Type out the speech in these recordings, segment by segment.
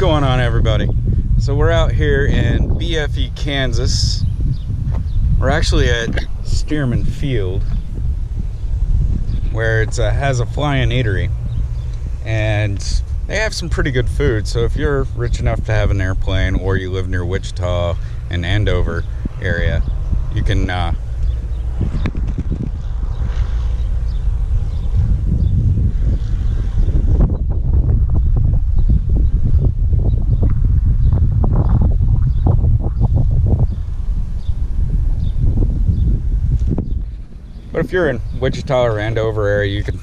going on, everybody? So we're out here in BFE, Kansas. We're actually at Stearman Field, where it has a fly-in eatery, and they have some pretty good food. So if you're rich enough to have an airplane, or you live near Wichita and Andover area, you can but if you're in Wichita or Andover area, you can,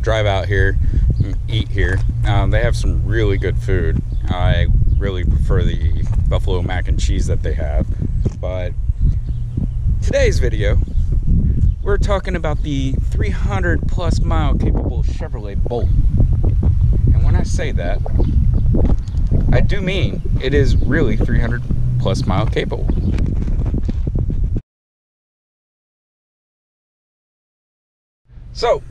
drive out here and eat here. They have some really good food. I really prefer the buffalo mac and cheese that they have. But today's video, we're talking about the 300 plus mile capable Chevrolet Bolt. And when I say that, I do mean it is really 300 plus mile capable. So,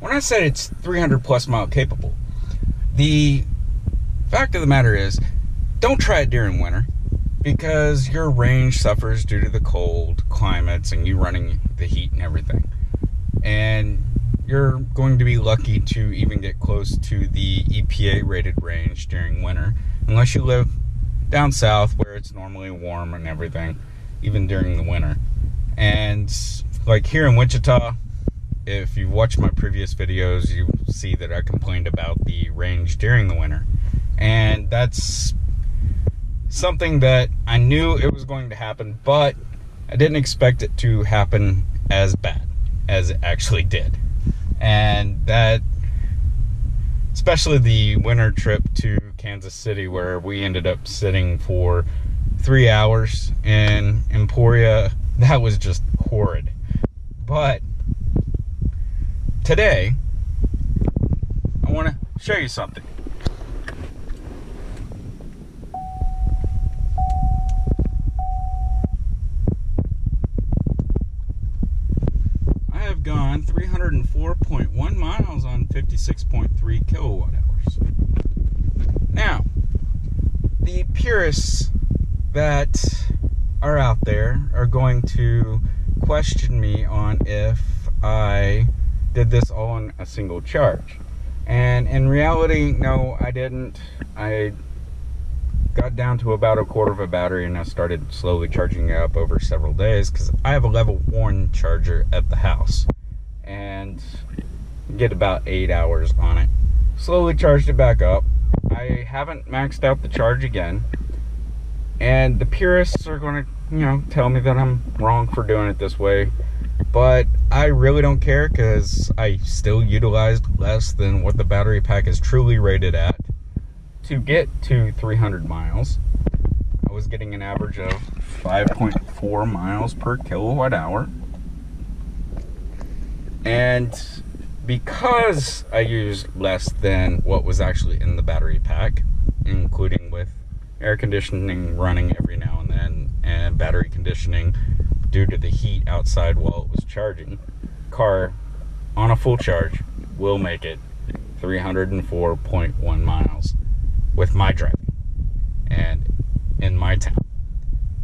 when I said it's 300 plus mile capable, the fact of the matter is, don't try it during winter, because your range suffers due to the cold climates and you running the heat and everything. And you're going to be lucky to even get close to the EPA rated range during winter, unless you live down south where it's normally warm and everything, even during the winter. And like here in Wichita, if you've watched my previous videos, you see that I complained about the range during the winter. And that's something that I knew it was going to happen, but I didn't expect it to happen as bad as it actually did. And that, especially the winter trip to Kansas City, where we ended up sitting for 3 hours in Emporia, that was just horrid. But today, I want to show you something. I have gone 304.1 miles on 56.3 kilowatt hours. Now, the purists that are out there are going to question me on if I did this all on a single charge. And in reality, no, I didn't. I got down to about a quarter of a battery, and I started slowly charging it up over several days, because I have a level 1 charger at the house and get about 8 hours on it. Slowly charged it back up. I haven't maxed out the charge again, and the purists are going to tell me that I'm wrong for doing it this way. But I really don't care, because I still utilized less than what the battery pack is truly rated at to get to 300 miles. I was getting an average of 5.4 miles per kilowatt hour. And because I used less than what was actually in the battery pack, including with air conditioning running every now and then, and battery conditioning due to the heat outside while it was charging, car on a full charge will make it 304.1 miles with my driving and in my town.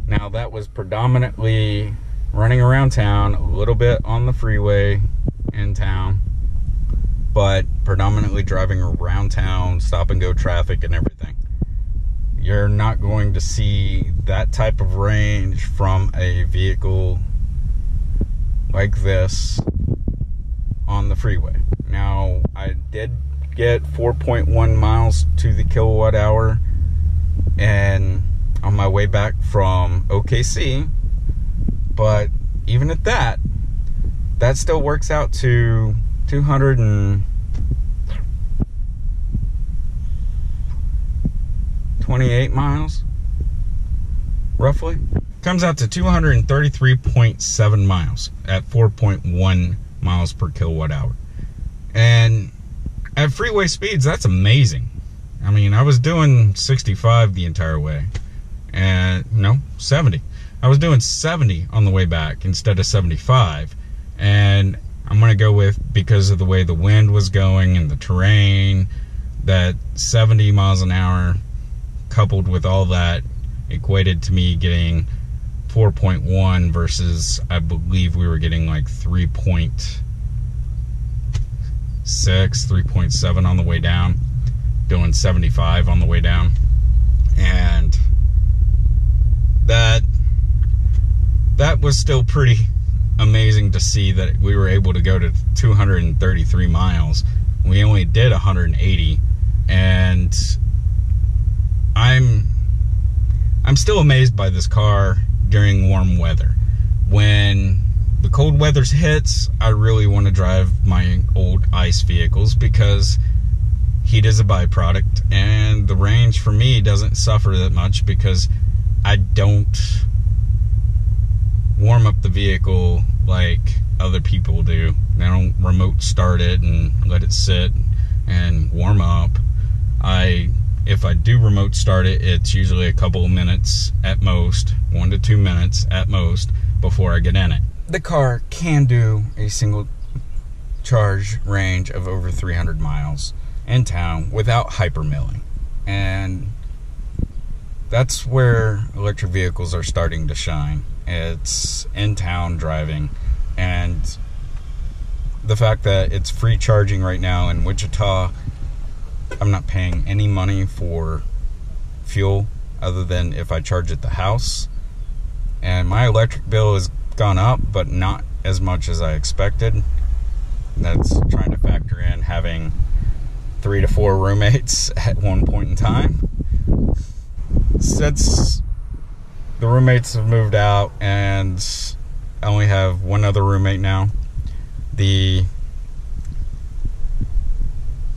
Now, that was predominantly running around town, a little bit on the freeway in town, but predominantly driving around town, stop and go traffic and everything. You're not going to see that type of range from a vehicle like this on the freeway. Now, I did get 4.1 miles to the kilowatt hour and on my way back from OKC, but even at that still works out to 228 miles, roughly. Comes out to 233.7 miles at 4.1 miles per kilowatt hour. And at freeway speeds, that's amazing. I mean, I was doing 65 the entire way. And no, 70. I was doing 70 on the way back instead of 75. And I'm going to go with, because of the way the wind was going and the terrain, that 70 miles an hour coupled with all that equated to me getting 4.1 versus I believe we were getting like 3.6, 3.7 on the way down, doing 75 on the way down. And that was still pretty amazing to see that we were able to go to 233 miles. We only did 180, and I'm still amazed by this car during warm weather. When the cold weather hits, I really want to drive my old ICE vehicles because heat is a byproduct, and the range for me doesn't suffer that much because I don't warm up the vehicle like other people do. They don't remote start it and let it sit and warm up. If I do remote start it, it's usually a couple of minutes at most, 1 to 2 minutes at most, before I get in it. The car can do a single charge range of over 300 miles in town without hypermilling, and that's where electric vehicles are starting to shine. It's in town driving, and the fact that it's free charging right now in Wichita. I'm not paying any money for fuel other than if I charge at the house, and my electric bill has gone up, but not as much as I expected. That's trying to factor in having 3 to 4 roommates at one point in time. Since the roommates have moved out and I only have one other roommate now, the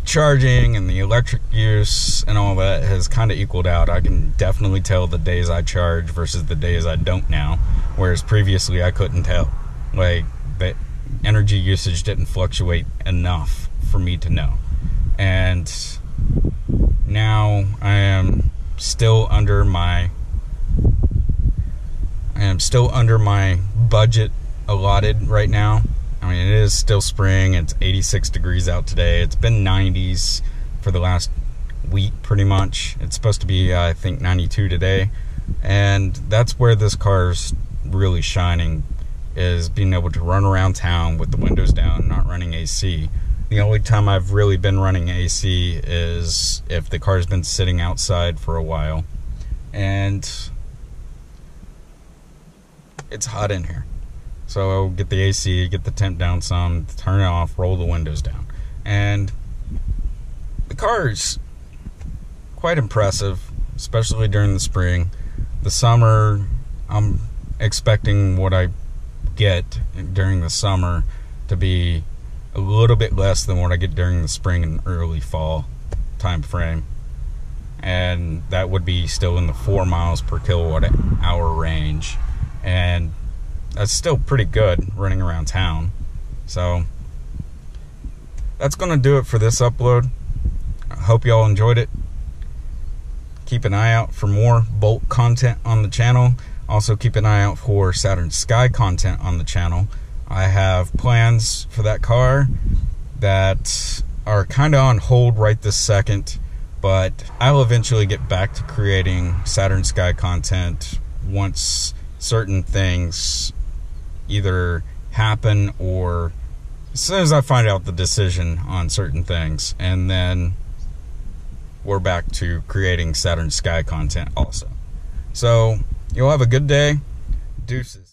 charging and the electric use and all that has kind of equaled out. I can definitely tell the days I charge versus the days I don't now, whereas previously I couldn't tell. Like, the energy usage didn't fluctuate enough for me to know. And now I am still under my budget allotted right now. I mean, it is still spring. It's 86 degrees out today. It's been 90s for the last week, pretty much. It's supposed to be, I think, 92 today. And that's where this car's really shining, is being able to run around town with the windows down, not running AC. The only time I've really been running AC is if the car's been sitting outside for a while. And it's hot in here. So I'll get the AC, get the temp down some, turn it off, roll the windows down. And the car's quite impressive, especially during the spring. The summer, I'm expecting what I get during the summer to be a little bit less than what I get during the spring and early fall time frame. And that would be still in the 4 miles per kilowatt hour range. And that's still pretty good running around town. So that's going to do it for this upload. I hope y'all enjoyed it. Keep an eye out for more Bolt content on the channel. Also keep an eye out for Saturn Sky content on the channel. I have plans for that car that are kind of on hold right this second, but I'll eventually get back to creating Saturn Sky content once certain things either happen or as soon as I find out the decision on certain things, and then we're back to creating Saturn Sky content also. So you'll have a good day. Deuces.